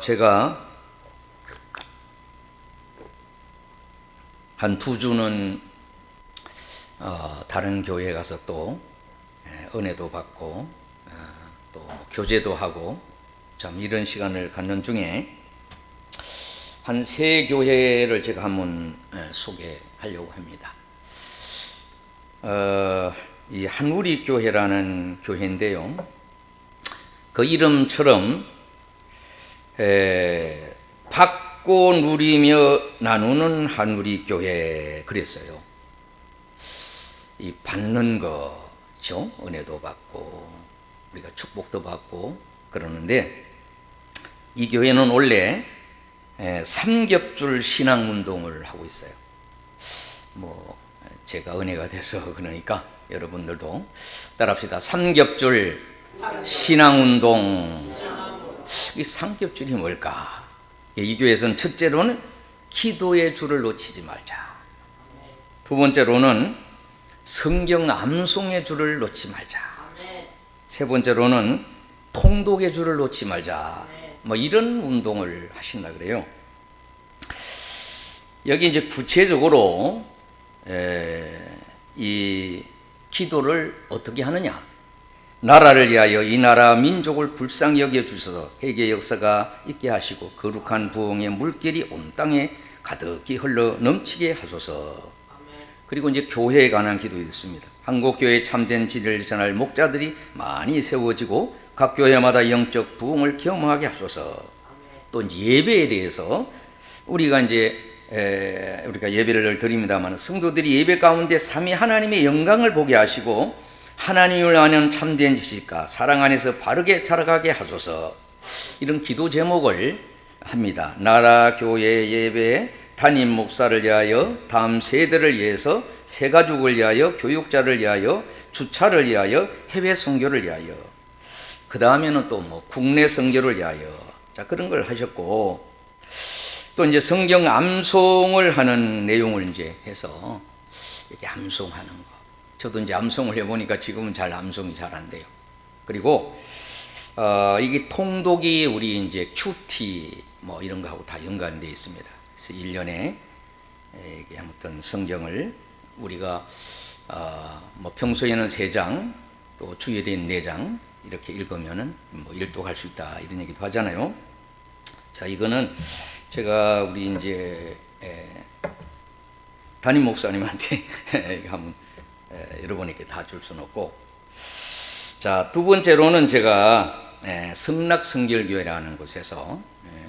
제가 한 2주는 다른 교회에 가서 또 은혜도 받고 또 교제도 하고 참 이런 시간을 갖는 중에 한 3교회를 제가 한번 소개하려고 합니다. 이 한우리 교회라는 교회인데요. 그 이름처럼 받고 누리며 나누는 한우리 교회 그랬어요. 이 받는 거죠. 은혜도 받고 우리가 축복도 받고 그러는데 이 교회는 원래 삼겹줄 신앙운동을 하고 있어요. 뭐 제가 은혜가 돼서 그러니까 여러분들도 따라합시다. 삼겹줄 신앙운동. 이 삼겹줄이 뭘까? 이 교회에서는 첫째로는 기도의 줄을 놓치지 말자. 두 번째로는 성경 암송의 줄을 놓지 말자. 세 번째로는 통독의 줄을 놓지 말자. 뭐 이런 운동을 하신다 그래요. 여기 이제 구체적으로 이 기도를 어떻게 하느냐? 나라를 위하여 이 나라 민족을 불쌍히 여겨 주셔서 회개 역사가 있게 하시고 거룩한 부흥의 물결이 온 땅에 가득히 흘러 넘치게 하소서. 그리고 이제 교회에 관한 기도가 있습니다. 한국 교회에 참된 진리를 전할 목자들이 많이 세워지고 각 교회마다 영적 부흥을 경험하게 하소서. 또 이제 예배에 대해서 우리가 예배를 드립니다만 성도들이 예배 가운데 삼위 하나님의 영광을 보게 하시고 하나님을 아는 참된 지식과 사랑 안에서 바르게 자라가게 하소서. 이런 기도 제목을 합니다. 나라, 교회, 예배, 담임 목사를 위하여, 다음 세대를 위해서, 새가족을 위하여, 교육자를 위하여, 주차를 위하여, 해외 선교를 위하여. 그 다음에는 또 뭐 국내 선교를 위하여. 자, 그런 걸 하셨고, 또 이제 성경 암송을 하는 내용을 이제 해서 이렇게 암송하는 거. 저도 이제 암송을 해보니까 지금은 암송이 잘 안 돼요. 그리고 이게 통독이 우리 이제 큐티 뭐 이런 거하고 다 연관되어 있습니다. 그래서 1년에 이게 아무튼 성경을 우리가 뭐 평소에는 3장 또 주일에는 4장 이렇게 읽으면은 뭐 일독할 수 있다 이런 얘기도 하잖아요. 자, 이거는 제가 우리 이제 담임 목사님한테 한번 여러분에게 다 줄 수는 없고, 자, 두 번째로는 제가 성락성결교회라는 곳에서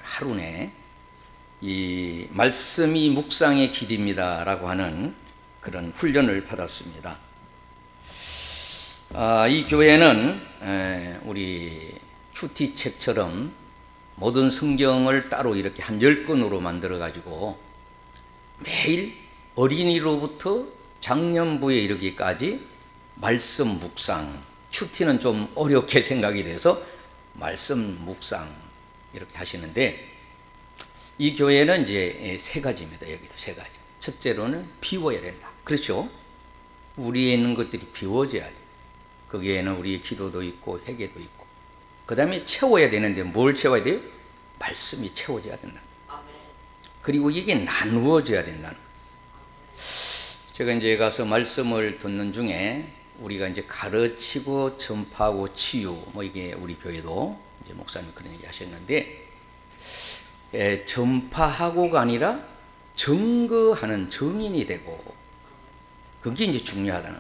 하루에 이 말씀이 묵상의 길입니다 라고 하는 그런 훈련을 받았습니다. 이 교회는 우리 큐티 책처럼 모든 성경을 따로 이렇게 한 10권으로 만들어 가지고 매일 어린이로부터 장년부에 이르기까지 말씀 묵상, 큐티는 좀 어렵게 생각이 돼서 말씀 묵상 이렇게 하시는데, 이 교회는 이제 3가지입니다. 여기도 3가지. 첫째로는 비워야 된다. 그렇죠? 우리에 있는 것들이 비워져야 돼. 거기에는 우리의 기도도 있고 회개도 있고, 그 다음에 채워야 되는데 뭘 채워야 돼요? 말씀이 채워져야 된다. 그리고 이게 나누어져야 된다는 거예요. 제가 이제 가서 말씀을 듣는 중에 우리가 이제 가르치고 전파하고 치유, 뭐 이게 우리 교회도 이제 목사님 그런 얘기 하셨는데, 전파하고가 아니라 증거하는 증인이 되고, 그게 이제 중요하다는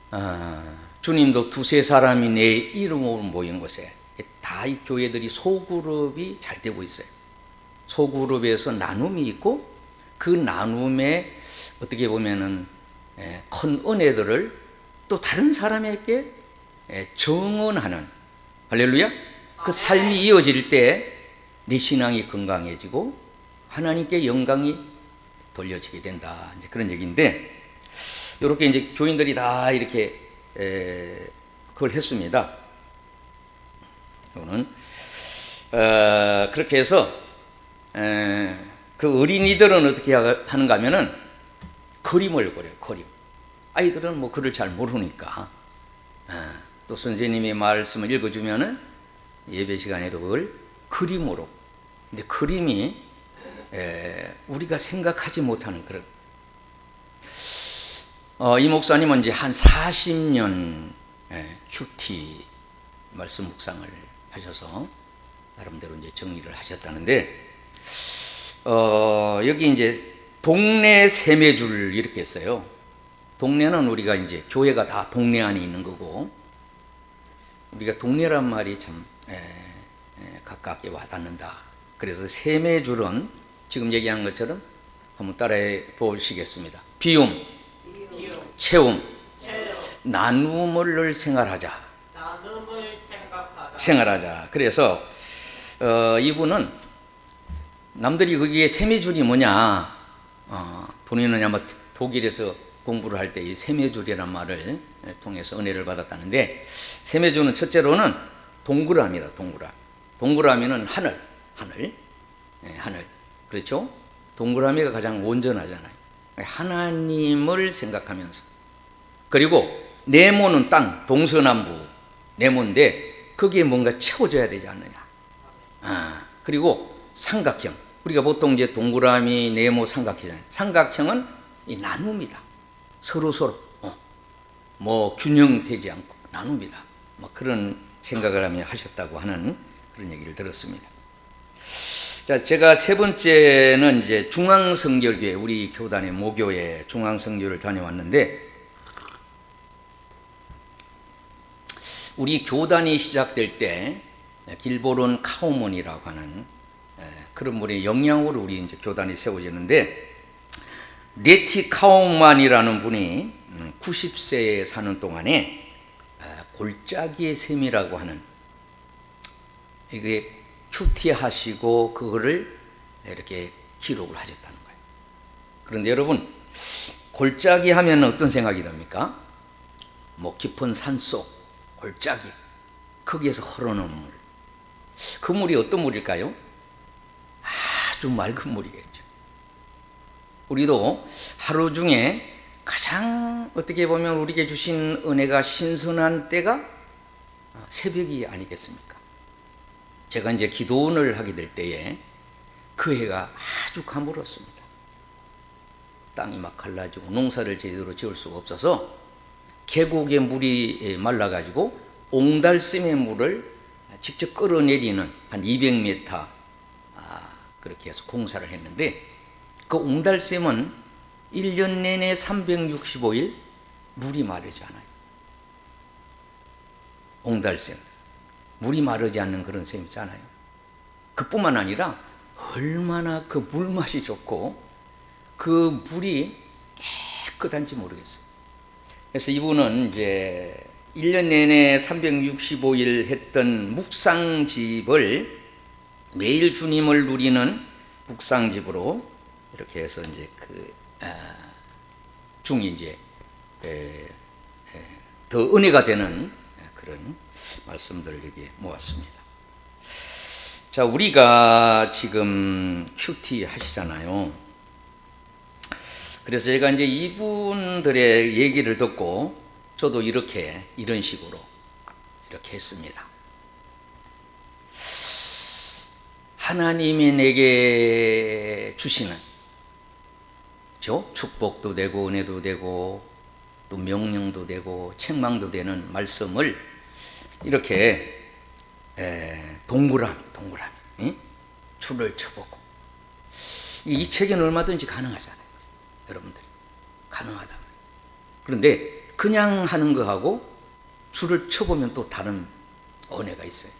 거죠. 주님도 2-3사람이 내 이름으로 모인 곳에 다 이 교회들이 소그룹이 잘 되고 있어요. 소그룹에서 나눔이 있고, 그 나눔에 어떻게 보면은 큰 은혜들을 또 다른 사람에게 정언하는, 할렐루야, 그 삶이 이어질 때 내 신앙이 건강해지고 하나님께 영광이 돌려지게 된다, 이제 그런 얘기인데, 이렇게 이제 교인들이 다 이렇게 그걸 했습니다. 저는 그렇게 해서 그 어린이들은 어떻게 하는가 하면은 그림을 그려요. 그림. 아이들은 뭐 글을 잘 모르니까 또 선생님의 말씀을 읽어주면은 예배 시간에도 그걸 그림으로. 근데 그림이 우리가 생각하지 못하는 그런. 이 목사님은 이제 한 40년 큐티 말씀 묵상을 하셔서 나름대로 이제 정리를 하셨다는데, 여기 이제 동네 세매줄 이렇게 했어요. 동네는 우리가 이제 교회가 다 동네 안에 있는 거고, 우리가 동네란 말이 참 가깝게 와닿는다. 그래서 세매줄은 지금 얘기한 것처럼 한번 따라해 보시겠습니다. 비움, 채움, 나눔을 생활하자. 생활하자. 그래서 이분은 남들이 거기에 세매줄이 뭐냐, 본인은 아마 독일에서 공부를 할 때 이 세매줄이라는 말을 통해서 은혜를 받았다는데, 세매줄은 첫째로는 동그라미다. 동그라미는 하늘. 그렇죠? 동그라미가 가장 온전하잖아요. 하나님을 생각하면서. 그리고 네모는 땅, 동서남북 네모인데 거기에 뭔가 채워져야 되지 않느냐. 그리고 삼각형. 우리가 보통 이제 동그라미, 네모, 삼각형이잖아요. 삼각형은 이 나눔이다. 서로 뭐 균형되지 않고 나눔이다. 뭐 그런 생각을 하며 하셨다고 하는 그런 얘기를 들었습니다. 자, 제가 세 번째는 이제 중앙성결교회, 우리 교단의 모교회 중앙성교를 다녀왔는데, 우리 교단이 시작될 때 길보론 카우먼이라고 하는 그런 분의 영향으로 우리 이제 교단이 세워졌는데, 레티 카우만이라는 분이 90세에 사는 동안에 골짜기의 셈이라고 하는, 이게 큐티 하시고 그거를 이렇게 기록을 하셨다는 거예요. 그런데 여러분, 골짜기 하면 어떤 생각이 듭니까? 뭐 깊은 산속 골짜기, 거기에서 흐르는 물. 그 물이 어떤 물일까요? 아주 맑은 물이겠죠. 우리도 하루 중에 가장 어떻게 보면 우리에게 주신 은혜가 신선한 때가 새벽이 아니겠습니까? 제가 이제 기도원을 하게 될 때에 그 해가 아주 가물었습니다. 땅이 막 갈라지고 농사를 제대로 지을 수가 없어서 계곡의 물이 말라가지고 옹달샘의 물을 직접 끌어내리는 한 200m 그렇게 해서 공사를 했는데, 그 옹달샘은 1년 내내 365일 물이 마르지 않아요. 옹달샘, 물이 마르지 않는 그런 샘 있잖아요. 그뿐만 아니라 얼마나 그 물맛이 좋고 그 물이 깨끗한지 모르겠어요. 그래서 이분은 이제 1년 내내 365일 했던 묵상집을 매일 주님을 누리는 묵상집으로 이렇게 해서 이제 중이 이제 더 은혜가 되는 그런 말씀들을 여기 모았습니다. 자, 우리가 지금 큐티 하시잖아요. 그래서 제가 이제 이분들의 얘기를 듣고 저도 이런 식으로 이렇게 했습니다. 하나님이 내게 주시는 축복도 되고 은혜도 되고 또 명령도 되고 책망도 되는 말씀을 이렇게 동그라미 줄을 쳐보고, 이 책에는 얼마든지 가능하잖아요. 여러분들 가능하다. 그런데 그냥 하는 거하고 줄을 쳐보면 또 다른 은혜가 있어요.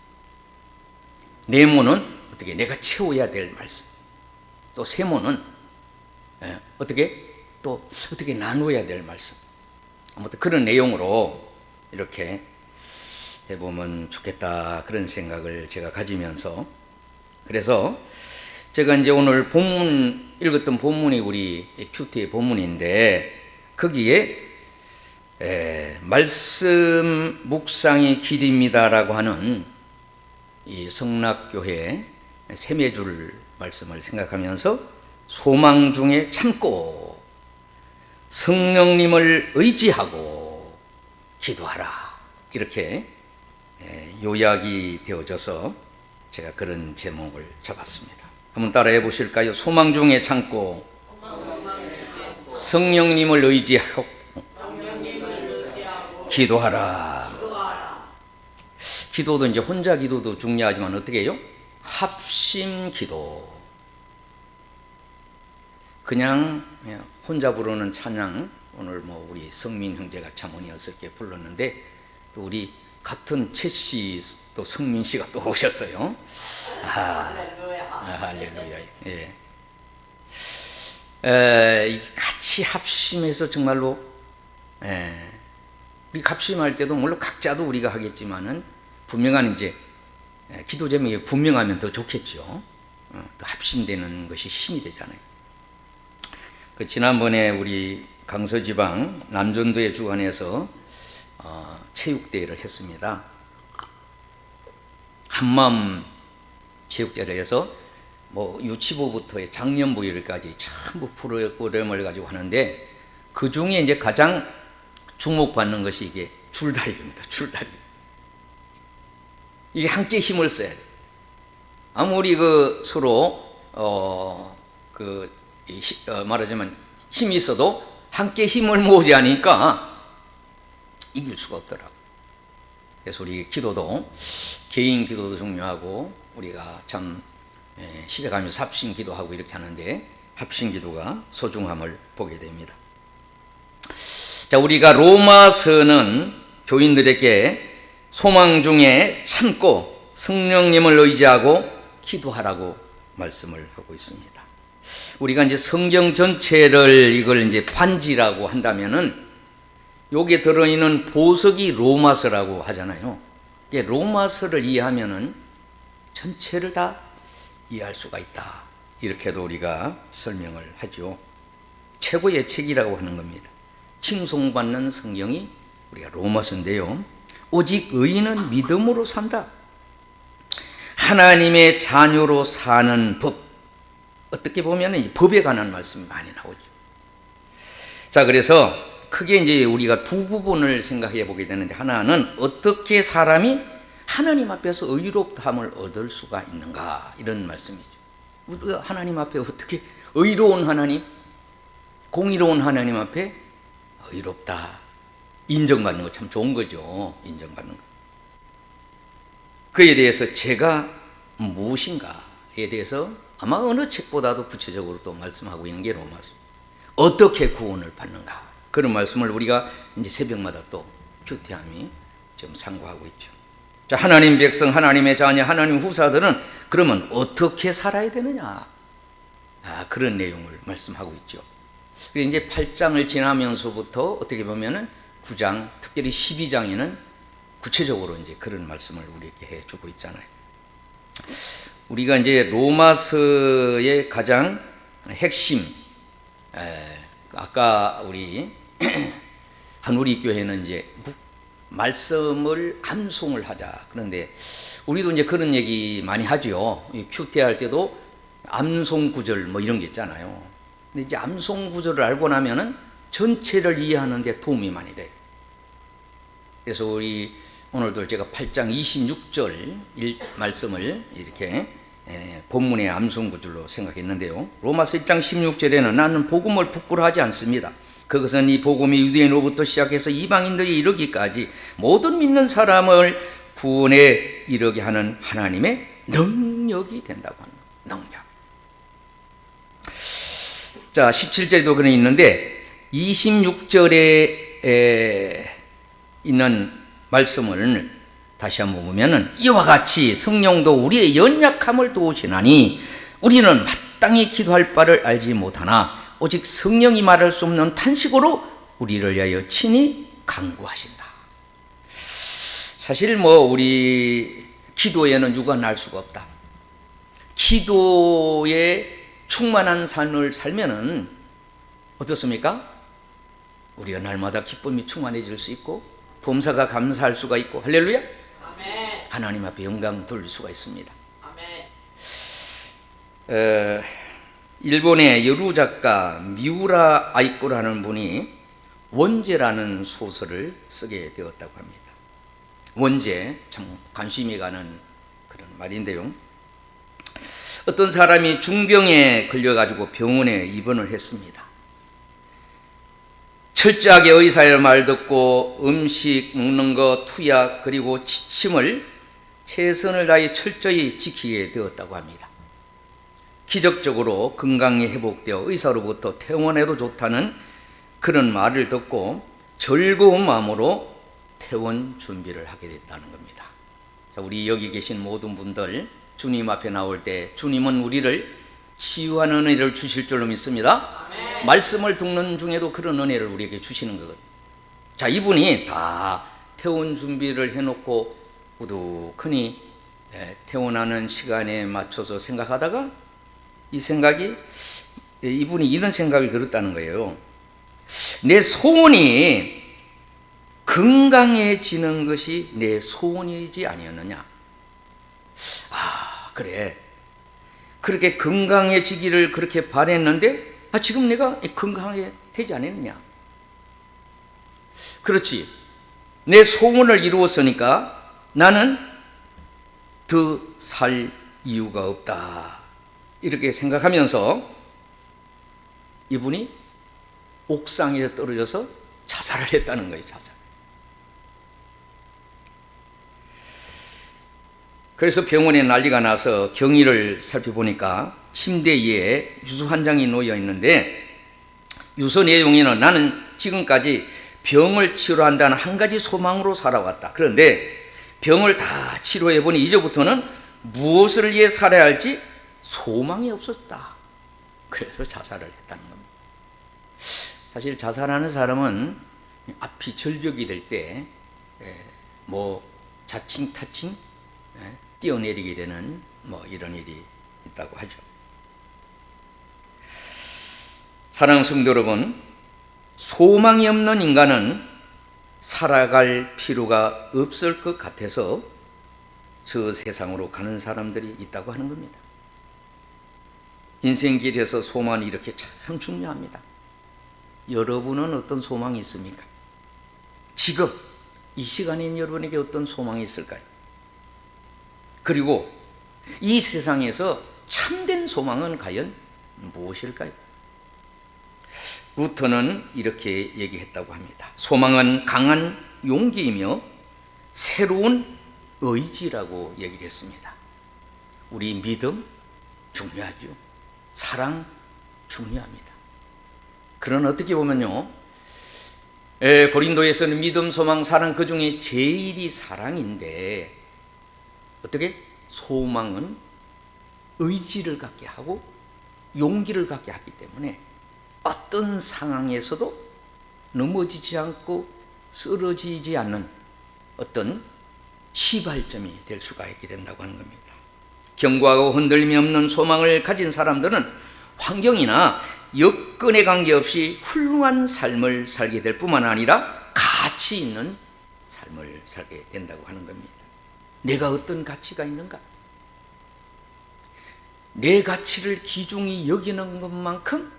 네모는 어떻게 내가 채워야 될 말씀, 또 세모는 어떻게 나누어야 될 말씀, 아무튼 그런 내용으로 이렇게 해보면 좋겠다, 그런 생각을 제가 가지면서, 그래서 제가 이제 오늘 읽었던 본문이 우리 큐티의 본문인데, 거기에 말씀 묵상이 길입니다라고 하는 이 성락교회 세매줄 말씀을 생각하면서 소망 중에 참고 성령님을 의지하고 기도하라, 이렇게 요약이 되어져서 제가 그런 제목을 잡았습니다. 한번 따라해 보실까요? 소망 중에 참고 성령님을 의지하고 기도하라. 기도도 이제 혼자 기도도 중요하지만 어떻게 해요? 합심 기도. 그냥 혼자 부르는 찬양, 오늘 뭐 우리 성민 형제가 참 은혜 없게 불렀는데, 또 우리 같은 최 씨, 또 성민 씨가 또 오셨어요. 할렐루야. 같이 합심해서 정말로, 우리 합심할 때도 물론 각자도 우리가 하겠지만은 분명한 이제 기도 제목이 분명하면 더 좋겠죠. 또 합심되는 것이 힘이 되잖아요. 그 지난번에 우리 강서지방 남전도의 주관에서 체육대회를 했습니다. 한마음 체육대회를 해서 뭐 유치부부터 작년부일까지 전부 프로그램을 가지고 하는데, 그 중에 이제 가장 주목받는 것이 이게 줄다리기입니다. 줄다리기. 이게 함께 힘을 써야 돼. 아무리 서로 말하자면 힘이 있어도 함께 힘을 모으지 않으니까 이길 수가 없더라고. 그래서 우리 기도도 개인 기도도 중요하고, 우리가 참 시작하면서 합심 기도하고 이렇게 하는데 합심 기도가 소중함을 보게 됩니다. 자, 우리가 로마서는 교인들에게 소망 중에 참고 성령님을 의지하고 기도하라고 말씀을 하고 있습니다. 우리가 이제 성경 전체를 이걸 이제 반지라고 한다면은 여기에 들어있는 보석이 로마서라고 하잖아요. 로마서를 이해하면은 전체를 다 이해할 수가 있다. 이렇게도 우리가 설명을 하죠. 최고의 책이라고 하는 겁니다. 칭송받는 성경이 우리가 로마서인데요. 오직 의인은 믿음으로 산다. 하나님의 자녀로 사는 법. 어떻게 보면 이제 법에 관한 말씀이 많이 나오죠. 자, 그래서 크게 이제 우리가 두 부분을 생각해 보게 되는데, 하나는 어떻게 사람이 하나님 앞에서 의롭다함을 얻을 수가 있는가, 이런 말씀이죠. 우리가 하나님 앞에 어떻게, 의로운 하나님, 공의로운 하나님 앞에 의롭다 인정받는 거 참 좋은 거죠. 인정받는 거. 그에 대해서 죄가 무엇인가에 대해서 아마 어느 책보다도 구체적으로 또 말씀하고 있는 게 로마서. 어떻게 구원을 받는가, 그런 말씀을 우리가 이제 새벽마다 또 큐티함이 좀 상고하고 있죠. 자, 하나님 백성, 하나님의 자녀, 하나님 후사들은 그러면 어떻게 살아야 되느냐, 그런 내용을 말씀하고 있죠. 그리고 이제 8장을 지나면서부터 어떻게 보면은 9장, 특별히 12장에는 구체적으로 이제 그런 말씀을 우리에게 해주고 있잖아요. 우리가 이제 로마서의 가장 핵심, 아까 우리 한우리 교회는 이제 말씀을 암송을 하자. 그런데 우리도 이제 그런 얘기 많이 하죠. 큐티 할 때도 암송 구절 뭐 이런 게 있잖아요. 근데 이제 암송 구절을 알고 나면은 전체를 이해하는 데 도움이 많이 돼요. 그래서 우리 오늘도 제가 8장 26절 말씀을 이렇게 본문의 암송 구절로 생각했는데요. 로마서 1장 16절에는 나는 복음을 부끄러워하지 않습니다. 그것은 이 복음이 유대인으로부터 시작해서 이방인들이 이르기까지 모든 믿는 사람을 구원에 이르게 하는 하나님의 능력이 된다고 하는 거예요. 능력. 자, 17절에도 그런 있는데 26절에 있는 말씀을 다시 한번 보면은, 이와 같이 성령도 우리의 연약함을 도우시나니 우리는 마땅히 기도할 바를 알지 못하나 오직 성령이 말할 수 없는 탄식으로 우리를 위하여 친히 간구하신다. 사실 뭐 우리 기도에는 유관할 수가 없다. 기도에 충만한 삶을 살면은 어떻습니까? 우리가 날마다 기쁨이 충만해질 수 있고 범사가 감사할 수가 있고, 할렐루야. 아멘. 하나님 앞에 영광 돌릴 수가 있습니다. 아멘. 일본의 여루 작가 미우라 아이코라는 분이 원죄라는 소설을 쓰게 되었다고 합니다. 원제, 참 관심이 가는 그런 말인데요. 어떤 사람이 중병에 걸려가지고 병원에 입원을 했습니다. 철저하게 의사의 말 듣고 음식 먹는 거, 투약, 그리고 지침을 최선을 다해 철저히 지키게 되었다고 합니다. 기적적으로 건강이 회복되어 의사로부터 퇴원해도 좋다는 그런 말을 듣고 즐거운 마음으로 퇴원 준비를 하게 됐다는 겁니다. 자, 우리 여기 계신 모든 분들 주님 앞에 나올 때 주님은 우리를 치유하는 은혜를 주실 줄로 믿습니다. 아멘. 말씀을 듣는 중에도 그런 은혜를 우리에게 주시는 거거든요. 자, 이분이 다 퇴원 준비를 해놓고 우두커니 퇴원하는 시간에 맞춰서 생각하다가 이분이 이런 생각을 들었다는 거예요. 내 소원이 건강해지는 것이 내 소원이지 아니었느냐. 그래, 그렇게 건강해지기를 그렇게 바랬는데 지금 내가 건강하게 되지 않았느냐. 그렇지, 내 소원을 이루었으니까 나는 더 살 이유가 없다, 이렇게 생각하면서 이분이 옥상에서 떨어져서 자살을 했다는 거예요. 자살. 그래서 병원에 난리가 나서 경위를 살펴보니까 침대 위에 유서 한 장이 놓여 있는데, 유서 내용에는 나는 지금까지 병을 치료한다는 한 가지 소망으로 살아왔다. 그런데 병을 다 치료해보니 이제부터는 무엇을 위해 살아야 할지 소망이 없었다. 그래서 자살을 했다는 겁니다. 사실 자살하는 사람은 앞이 절벽이 될 때 자칭 타칭 뛰어내리게 되는 이런 일이 있다고 하죠. 사랑하는 성도 여러분, 소망이 없는 인간은 살아갈 필요가 없을 것 같아서 저 세상으로 가는 사람들이 있다고 하는 겁니다. 인생길에서 소망이 이렇게 참 중요합니다. 여러분은 어떤 소망이 있습니까? 지금 이 시간에 여러분에게 어떤 소망이 있을까요? 그리고 이 세상에서 참된 소망은 과연 무엇일까요? 루터는 이렇게 얘기했다고 합니다. 소망은 강한 용기이며 새로운 의지라고 얘기를 했습니다. 우리 믿음 중요하죠. 사랑 중요합니다. 그런 어떻게 보면요, 고린도에서는 믿음, 소망, 사랑 그 중에 제일이 사랑인데, 어떻게 소망은 의지를 갖게 하고 용기를 갖게 하기 때문에 어떤 상황에서도 넘어지지 않고 쓰러지지 않는 어떤 시발점이 될 수가 있게 된다고 하는 겁니다. 견고하고 흔들림이 없는 소망을 가진 사람들은 환경이나 여건에 관계없이 훌륭한 삶을 살게 될 뿐만 아니라 가치 있는 삶을 살게 된다고 하는 겁니다. 내가 어떤 가치가 있는가? 내 가치를 귀중히 여기는 것만큼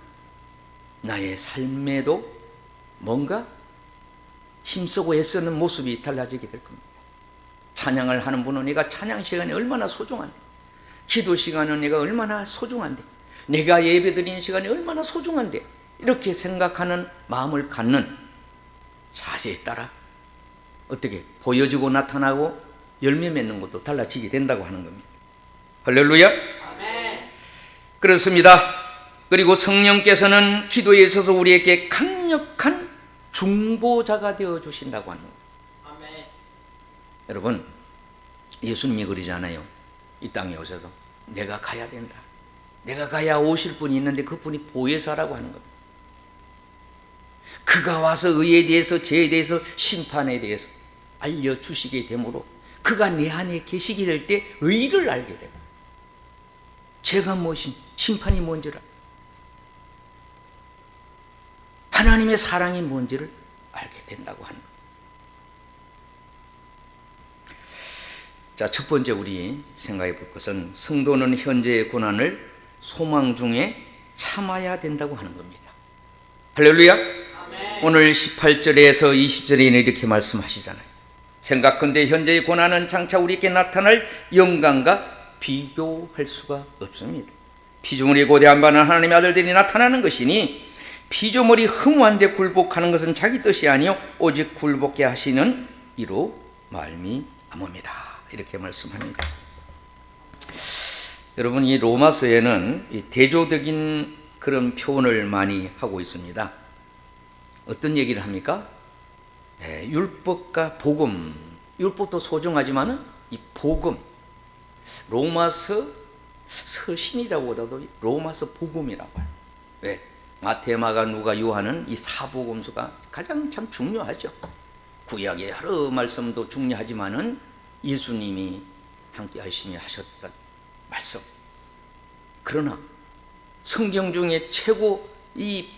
나의 삶에도 뭔가 힘쓰고 애쓰는 모습이 달라지게 될 겁니다. 찬양을 하는 분은 내가 찬양 시간이 얼마나 소중한데, 기도 시간은 내가 얼마나 소중한데, 내가 예배드리는 시간이 얼마나 소중한데, 이렇게 생각하는 마음을 갖는 자세에 따라 어떻게 보여지고 나타나고 열매 맺는 것도 달라지게 된다고 하는 겁니다. 할렐루야. 아멘. 그렇습니다. 그리고 성령께서는 기도에 있어서 우리에게 강력한 중보자가 되어 주신다고 하는 겁니다. 아멘. 여러분, 예수님이 그러잖아요. 이 땅에 오셔서 내가 가야 된다, 내가 가야 오실 분이 있는데 그분이 보혜사라고 하는 겁니다. 그가 와서 의에 대해서, 죄에 대해서, 심판에 대해서 알려주시게 되므로 그가 내 안에 계시게 될 때 의를 알게 되고, 죄가 무엇인, 심판이 뭔지를, 하나님의 사랑이 뭔지를 알게 된다고 하는 겁니다. 자, 첫 번째 우리 생각해 볼 것은 성도는 현재의 고난을 소망 중에 참아야 된다고 하는 겁니다. 할렐루야. 아멘. 오늘 18절에서 20절에는 이렇게 말씀하시잖아요. 생각컨대 현재의 고난은 장차 우리에게 나타날 영광과 비교할 수가 없습니다. 피조물이 고대한 바는 하나님의 아들들이 나타나는 것이니 피조물이 허무한 데 굴복하는 것은 자기 뜻이 아니요 오직 굴복게 하시는 이로 말미암습니다. 이렇게 말씀합니다. 여러분, 이 로마서에는 이 대조적인 그런 표현을 많이 하고 있습니다. 어떤 얘기를 합니까? 율법과 복음, 율법도 소중하지만 이 복음, 로마서 서신이라고 하더라도 로마서 복음이라고 해요. 왜? 마태, 마가, 누가, 요한은 이 사복음서가 가장 참 중요하죠. 구약의 여러 말씀도 중요하지만은 예수님이 함께 하시며 하셨던 말씀. 그러나 성경 중에 최고 이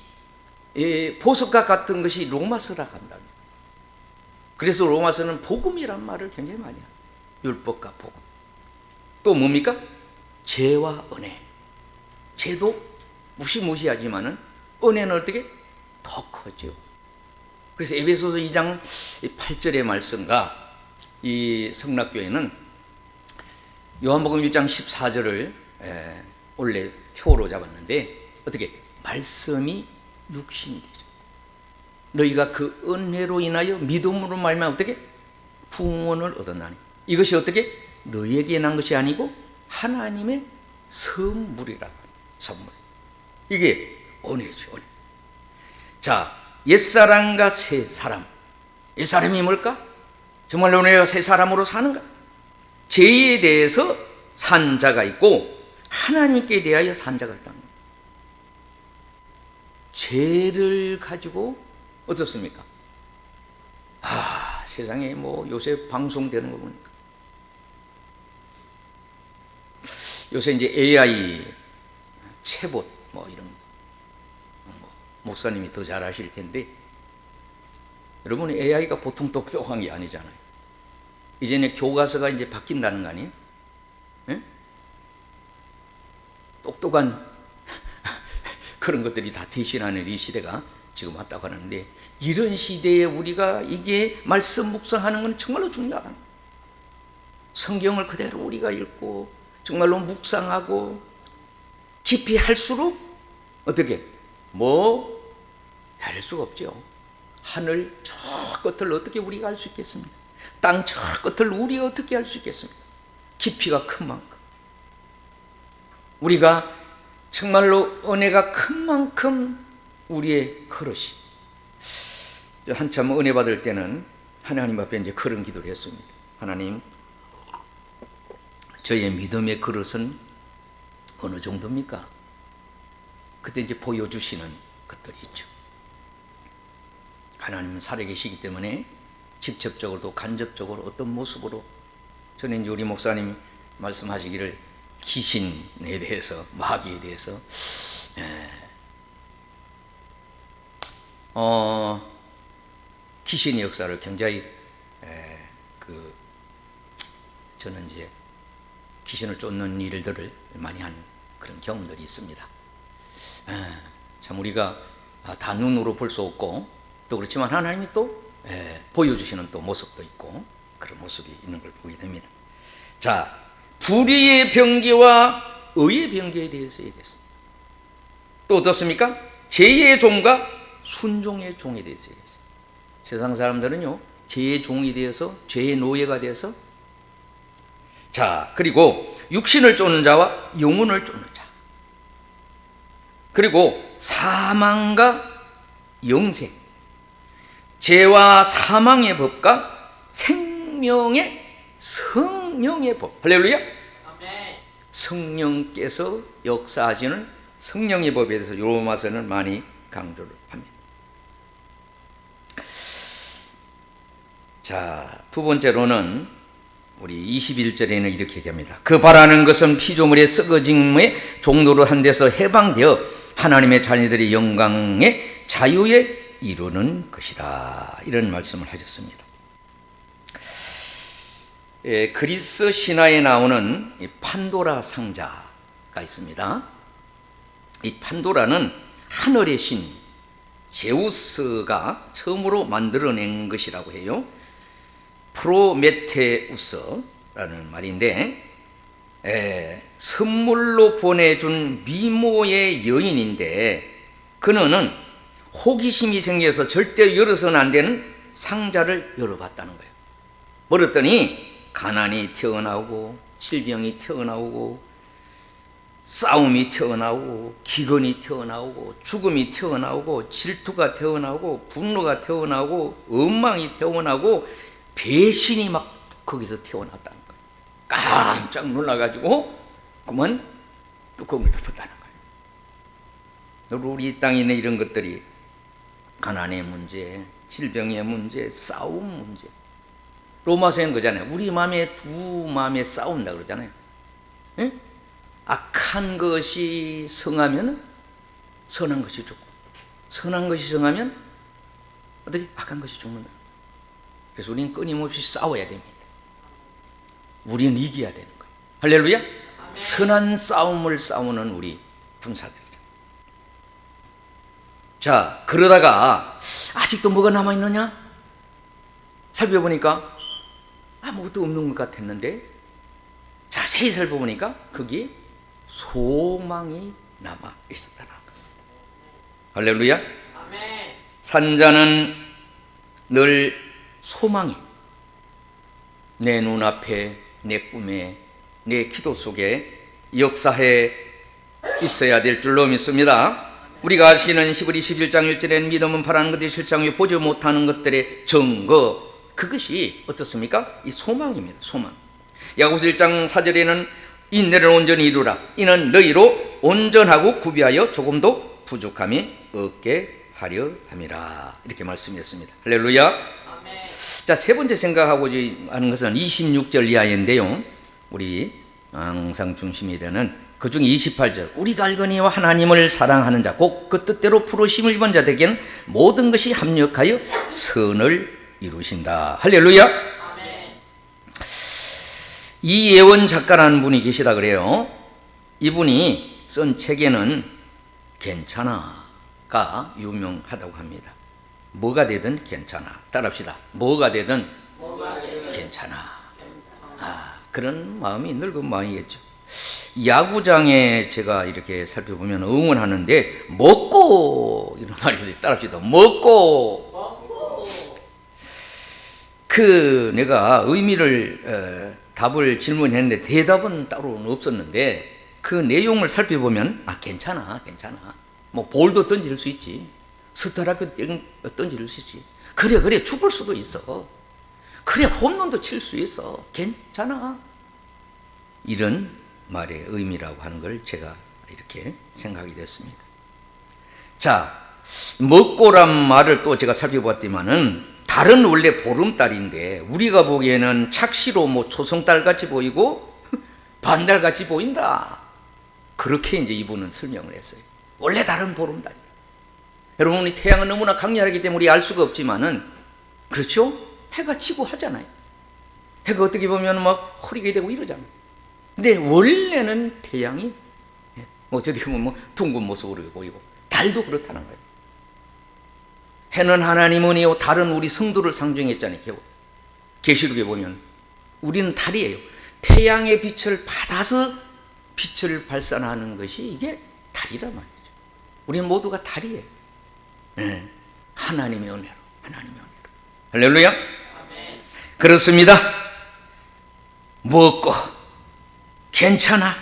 보석과 같은 것이 로마서라고 한다. 그래서 로마서는 복음이란 말을 굉장히 많이 해요. 율법과 복음. 또 뭡니까? 죄와 은혜. 죄도 무시무시하지만은 은혜는 어떻게? 더 커져. 그래서 에베소서 2장 8절의 말씀과 이 성락교회는 요한복음 1장 14절을 원래 표로 잡았는데 어떻게? 말씀이 육신이 되죠. 너희가 그 은혜로 인하여 믿음으로 말미암아 어떻게? 구원을 얻었나니. 이것이 어떻게? 너희에게 난 것이 아니고 하나님의 선물이라고. 선물. 이게 은혜죠. 은혜. 자, 옛사람과 새사람. 옛사람이 뭘까? 정말로 우리가 새사람으로 사는가? 죄에 대해서 산 자가 있고 하나님께 대하여 산 자가 있다는 거예요. 죄를 가지고 어떻습니까? 세상에 뭐 요새 방송되는 거 보니까 요새 이제 AI 채봇 뭐 이런 목사님이 더 잘 아실 텐데, 여러분 AI가 보통 똑똑한 게 아니잖아요. 이제는 교과서가 이제 바뀐다는 거 아니에요? 네? 똑똑한 그런 것들이 다 대신하는 이 시대가 지금 왔다고 하는데, 이런 시대에 우리가 이게 말씀 묵상하는 건 정말로 중요하다. 성경을 그대로 우리가 읽고 정말로 묵상하고 깊이 할수록 어떻게 뭐 할 수가 없죠. 하늘 저 끝을 어떻게 우리가 알 수 있겠습니까? 땅 저 끝을 우리가 어떻게 알 수 있겠습니까? 깊이가 큰 만큼 우리가 정말로 은혜가 큰 만큼 우리의 그릇이, 한참 은혜 받을 때는 하나님 앞에 이제 그런 기도를 했습니다. 하나님, 저의 믿음의 그릇은 어느 정도입니까? 그때 이제 보여주시는 것들이 있죠. 하나님은 살아계시기 때문에 직접적으로도 간접적으로 어떤 모습으로, 저는 이제 우리 목사님 말씀하시기를 귀신에 대해서, 마귀에 대해서 귀신의 역사를 굉장히 저는 이제 귀신을 쫓는 일들을 많이 한 그런 경험들이 있습니다. 참 우리가 다 눈으로 볼 수 없고, 또 그렇지만 하나님이 또 보여주시는 또 모습도 있고, 그런 모습이 있는 걸 보게 됩니다. 자, 불의의 병기와 의의 병기에 대해서 얘기했습니다. 또 어떻습니까? 죄의 종과 순종의 종에 대해서 얘기했습니다. 세상 사람들은요, 죄의 종이 되어서 죄의 노예가 되어서, 자, 그리고 육신을 쫓는 자와 영혼을 쫓는 자, 그리고 사망과 영생, 죄와 사망의 법과 생명의 성령의 법. 할렐루야. 아멘. 성령께서 역사하시는 성령의 법에 대해서 로마서는 많이 강조를 합니다. 자, 두 번째로는 우리 21절에는 이렇게 얘기합니다. 그 바라는 것은 피조물의 썩어짐의 종로로 한 데서 해방되어 하나님의 자녀들의 영광의 자유에 이루는 것이다. 이런 말씀을 하셨습니다. 그리스 신화에 나오는 판도라 상자가 있습니다. 이 판도라는 하늘의 신 제우스가 처음으로 만들어낸 것이라고 해요. 프로메테우스라는 말인데, 선물로 보내준 미모의 여인인데, 그는 호기심이 생겨서 절대 열어서는 안 되는 상자를 열어봤다는 거예요. 그랬더니 가난이 튀어나오고 질병이 튀어나오고 싸움이 튀어나오고 기근이 튀어나오고 죽음이 튀어나오고 질투가 튀어나오고 분노가 튀어나오고 원망이 튀어나오고 배신이 막 거기서 튀어나왔다는 거예요. 깜짝 놀라가지고 그만 뚜껑을 덮었다는 거예요. 우리 땅에 있는 이런 것들이 가난의 문제, 질병의 문제, 싸움 문제. 로마서에는 그잖아요. 우리 마음에 두 마음에 싸운다 그러잖아요. 예? 악한 것이 성하면 선한 것이 죽고, 선한 것이 성하면 어떻게 악한 것이 죽는다. 그래서 우리는 끊임없이 싸워야 됩니다. 우리는 이겨야 되는 거예요. 할렐루야. 선한 싸움을 싸우는 우리 군사들. 자, 그러다가 아직도 뭐가 남아있느냐? 살펴보니까 아무것도 없는 것 같았는데 자세히 살펴보니까 거기에 소망이 남아있었다는 거예요. 할렐루야. 아멘. 산자는 늘 소망이 내 눈앞에, 내 꿈에, 내 기도 속에 역사해 있어야 될 줄로 믿습니다. 우리가 아시는 히브리 11장 1절에는 믿음은 바라는 것들이 실상에 보지 못하는 것들의 증거, 그것이 어떻습니까? 이 소망입니다. 소망. 야고보서 1장 4절에는 인내를 온전히 이루라. 이는 너희로 온전하고 구비하여 조금도 부족함이 없게 하려 함이라. 이렇게 말씀했습니다. 할렐루야. 아멘. 자, 세 번째 생각하고 하는 것은 26절 이하인데요. 우리 항상 중심이 되는 그중 28절, 우리가 알거니와 하나님을 사랑하는 자, 곧 그 뜻대로 부르심을 입은 자들에게는 모든 것이 합력하여 선을 이루신다. 할렐루야. 아멘. 이 예원 작가라는 분이 계시다 그래요. 이분이 쓴 책에는 괜찮아가 유명하다고 합니다. 뭐가 되든 괜찮아. 따라합시다. 뭐가 되든 괜찮아. 그런 마음이 늙은 마음이겠죠. 야구장에 제가 이렇게 살펴보면 응원하는데 먹고 이런 말이 있어요. 따라합시다. 먹고. 그 내가 의미를 답을 질문했는데 대답은 따로는 없었는데 그 내용을 살펴보면 괜찮아. 뭐 볼도 던질 수 있지. 스트라이크 던질 수 있지. 그래 죽을 수도 있어. 그래 홈런도 칠 수 있어. 괜찮아. 이런 말의 의미라고 하는 걸 제가 이렇게 생각이 됐습니다. 자, 먹고란 말을 또 제가 살펴봤지만은 달은 원래 보름달인데 우리가 보기에는 착시로 뭐 초승달같이 보이고 반달같이 보인다. 그렇게 이제 이분은 설명을 했어요. 원래 달은 보름달이에요. 여러분, 우리 태양은 너무나 강렬하기 때문에 우리 알 수가 없지만은, 그렇죠? 해가 지고 하잖아요. 해가 어떻게 보면 막 흐리게 되고 이러잖아요. 근데 원래는 태양이 어떻게 보면 둥근 모습으로 보이고 달도 그렇다는 거예요. 해는 하나님은이요, 달은 우리 성도를 상징했잖아요. 계시록에 보면 우리는 달이에요. 태양의 빛을 받아서 빛을 발산하는 것이 이게 달이란 말이죠. 우리는 모두가 달이에요. 하나님의 은혜로. 할렐루야. 아멘. 그렇습니다. 먹고 괜찮아.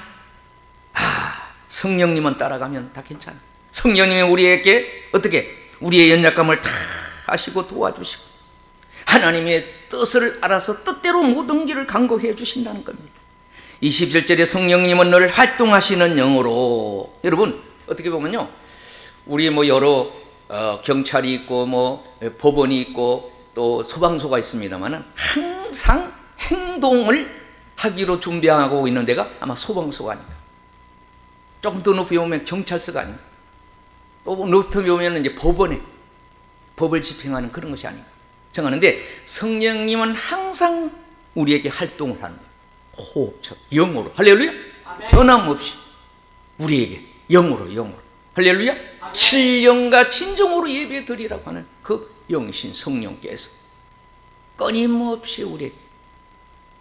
성령님은 따라가면 다 괜찮아. 성령님이 우리에게 어떻게 우리의 연약감을 다 하시고 도와주시고 하나님의 뜻을 알아서 뜻대로 모든 길을 강구해 주신다는 겁니다. 27절에 성령님은 늘 활동하시는 영으로. 여러분, 어떻게 보면요, 우리 뭐 여러 경찰이 있고 뭐 법원이 있고 또 소방서가 있습니다만은 항상 행동을 하기로 준비하고 있는 데가 아마 소방서가 아닌가. 조금 더 높이 오면 경찰서가 아닌가. 또 높이 오면 이제 법원에 법을 집행하는 그런 것이 아닌가 정하는데, 성령님은 항상 우리에게 활동을 하는 거예요. 호흡처럼 영으로. 할렐루야. 아멘. 변함없이 우리에게 영으로. 할렐루야. 아멘. 신령과 진정으로 예배 드리라고 하는 그 영신 성령께서 끊임없이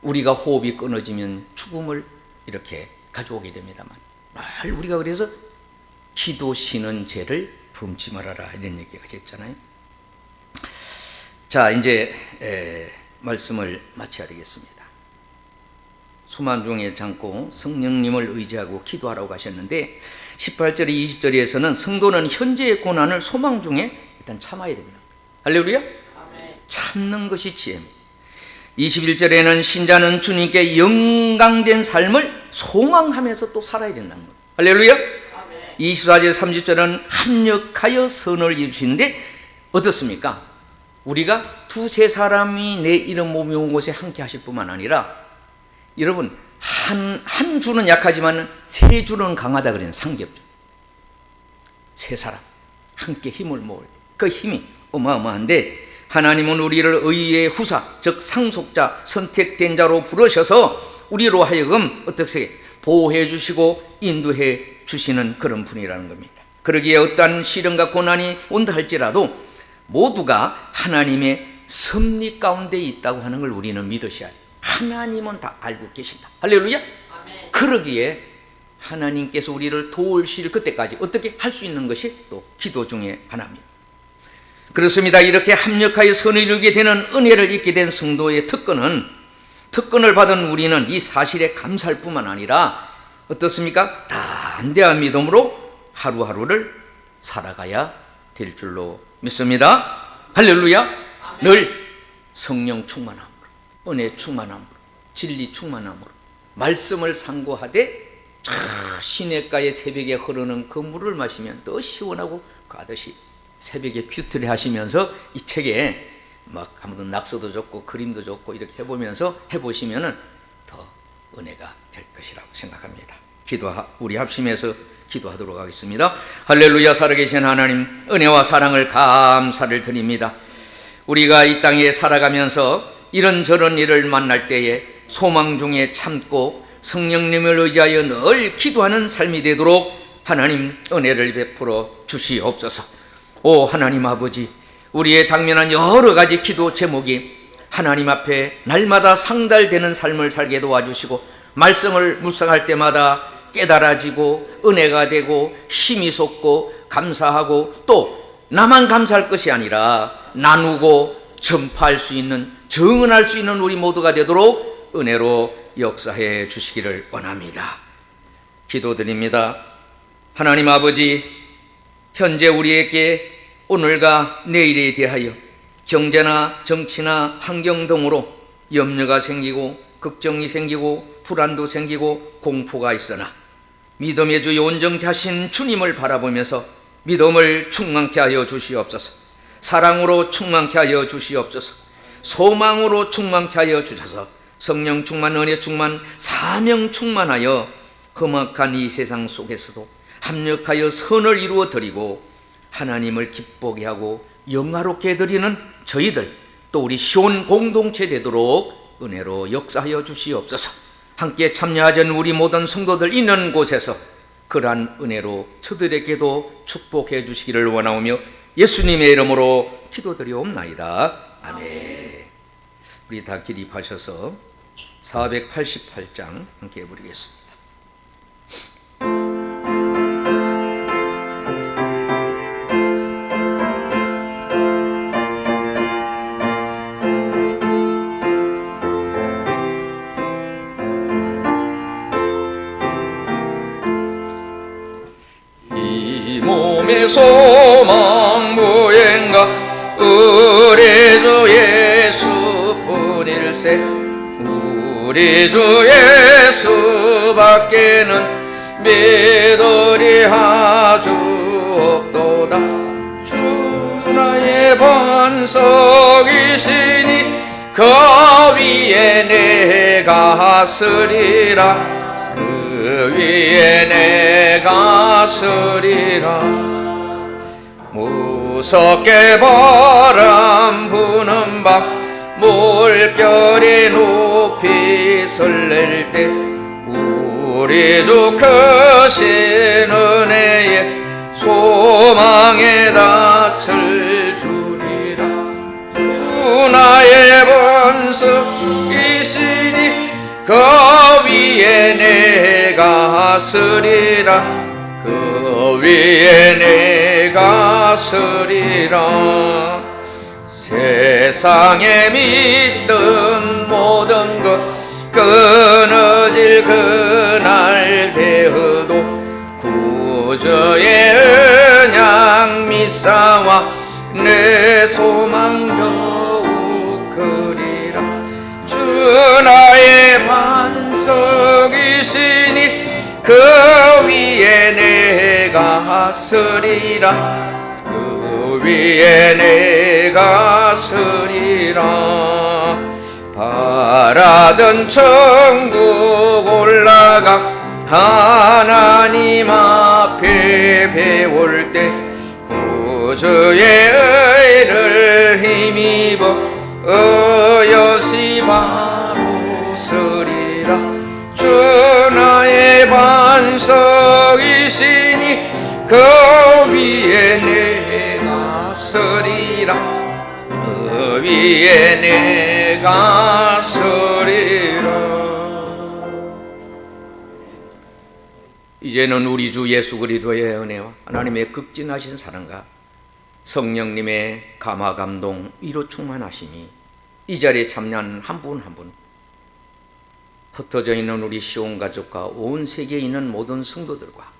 우리가 호흡이 끊어지면 죽음을 이렇게 가져오게 됩니다만, 늘 우리가 그래서 기도 쉬는 죄를 범치 말아라 이런 얘기가 있잖아요. 자, 이제 말씀을 마쳐야 되겠습니다. 수만 중에 참고 성령님을 의지하고 기도하라고 하셨는데 18절에 20절에서는 성도는 현재의 고난을 소망 중에 일단 참아야 된다. 할렐루야. 참는 것이 지혜입니다. 21절에는 신자는 주님께 영광된 삶을 소망하면서 또 살아야 된다는 거예요. 할렐루야. 24절 30절은 합력하여 선을 이루시는데 어떻습니까? 우리가 두세 사람이 내 이름 몸이 온 곳에 함께 하실 뿐만 아니라, 여러분, 한 줄은 약하지만 세 줄은 강하다 그러는 상겹죠. 세 사람 함께 힘을 모을 때 그 힘이 어마어마한데, 하나님은 우리를 의의 후사, 즉 상속자, 선택된 자로 부르셔서 우리로 하여금 어떻게 보호해 주시고 인도해 주시는 그런 분이라는 겁니다. 그러기에 어떠한 시련과 고난이 온다 할지라도 모두가 하나님의 섭리 가운데 있다고 하는 걸 우리는 믿으셔야 돼요. 하나님은 다 알고 계신다. 할렐루야. 아멘. 그러기에 하나님께서 우리를 도우실 그때까지 어떻게 할 수 있는 것이 또 기도 중에 하나입니다. 그렇습니다. 이렇게 합력하여 선을 이루게 되는 은혜를 입게 된 성도의 특권을 받은 우리는 이 사실에 감사할 뿐만 아니라 어떻습니까? 담대한 믿음으로 하루하루를 살아가야 될 줄로 믿습니다. 할렐루야. 아멘. 늘 성령 충만함으로, 은혜 충만함으로, 진리 충만함으로 말씀을 상고하되 시냇가의 새벽에 흐르는 그 물을 마시면 더 시원하고 가듯이 새벽에 큐트를 하시면서 이 책에 막 아무튼 낙서도 좋고 그림도 좋고 이렇게 해보시면은 더 은혜가 될 것이라고 생각합니다. 우리 합심해서 기도하도록 하겠습니다. 할렐루야. 살아계신 하나님, 은혜와 사랑을 감사를 드립니다. 우리가 이 땅에 살아가면서 이런저런 일을 만날 때에 소망 중에 참고 성령님을 의지하여 늘 기도하는 삶이 되도록 하나님 은혜를 베풀어 주시옵소서. 오 하나님 아버지, 우리의 당면한 여러 가지 기도 제목이 하나님 앞에 날마다 상달되는 삶을 살게 도와주시고, 말씀을 묵상할 때마다 깨달아지고 은혜가 되고 힘이 솟고 감사하고, 또 나만 감사할 것이 아니라 나누고 전파할 수 있는, 정언할 수 있는 우리 모두가 되도록 은혜로 역사해 주시기를 원합니다. 기도드립니다. 하나님 아버지, 현재 우리에게 오늘과 내일에 대하여 경제나 정치나 환경 등으로 염려가 생기고 걱정이 생기고 불안도 생기고 공포가 있으나 믿음의 주 온전케 하신 주님을 바라보면서 믿음을 충만케 하여 주시옵소서. 사랑으로 충만케 하여 주시옵소서. 소망으로 충만케 하여 주셔서 성령 충만, 은혜 충만, 사명 충만하여 험악한 이 세상 속에서도 합력하여 선을 이루어 드리고 하나님을 기쁘게 하고 영화롭게 해드리는 저희들, 또 우리 시온 공동체 되도록 은혜로 역사하여 주시옵소서. 함께 참여하자는 우리 모든 성도들 있는 곳에서 그러한 은혜로 저들에게도 축복해 주시기를 원하오며 예수님의 이름으로 기도드리옵나이다. 아멘. 우리 다 기립하셔서 488장 함께 해보겠습니다. 소망 무행가 우리 주 예수뿐일세. 우리 주 예수밖에는 믿으리 하주 없도다. 주 나의 반석이시니 그 위에 내가 서리라. 그 위에 내가 서리라. 무섭게 바람 부는 밤 물결이 높이 설렐 때 우리 주 크신 은혜에 소망의 닻을 주리라. 주 나의 반석이시니 그 위에 내가 서리라 그 위에 내가 서리라 세상에 믿던 모든 것 끊어질 그날 되어도 구주의 언약 믿사와 내 소망 더욱 크리라 주 나의 반석이시니 그 위에 내가 서리라 그 위에 내가 서리라 바라던 천국 올라가 하나님 앞에 배울 때 구주의 의를 힘입어 어여시 바로 서리라 주 나의 반석이시니 그 위에 내가 서리라 그 위에 내가 서리라 이제는 우리 주 예수 그리스도의 은혜와 하나님의 극진하신 사랑과 성령님의 감화 감동 위로 충만하심이 이 자리에 참여하는 한 분 한 분 흩어져 있는 우리 시온 가족과 온 세계에 있는 모든 성도들과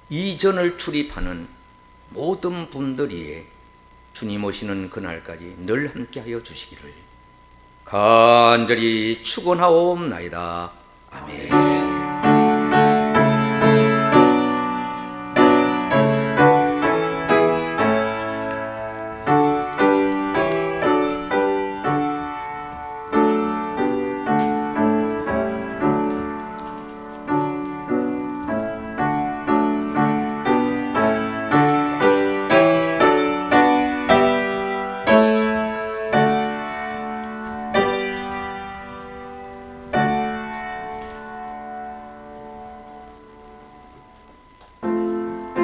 이전을 출입하는 모든 분들이 주님 오시는 그날까지 늘 함께하여 주시기를 간절히 축원하옵나이다. 아멘.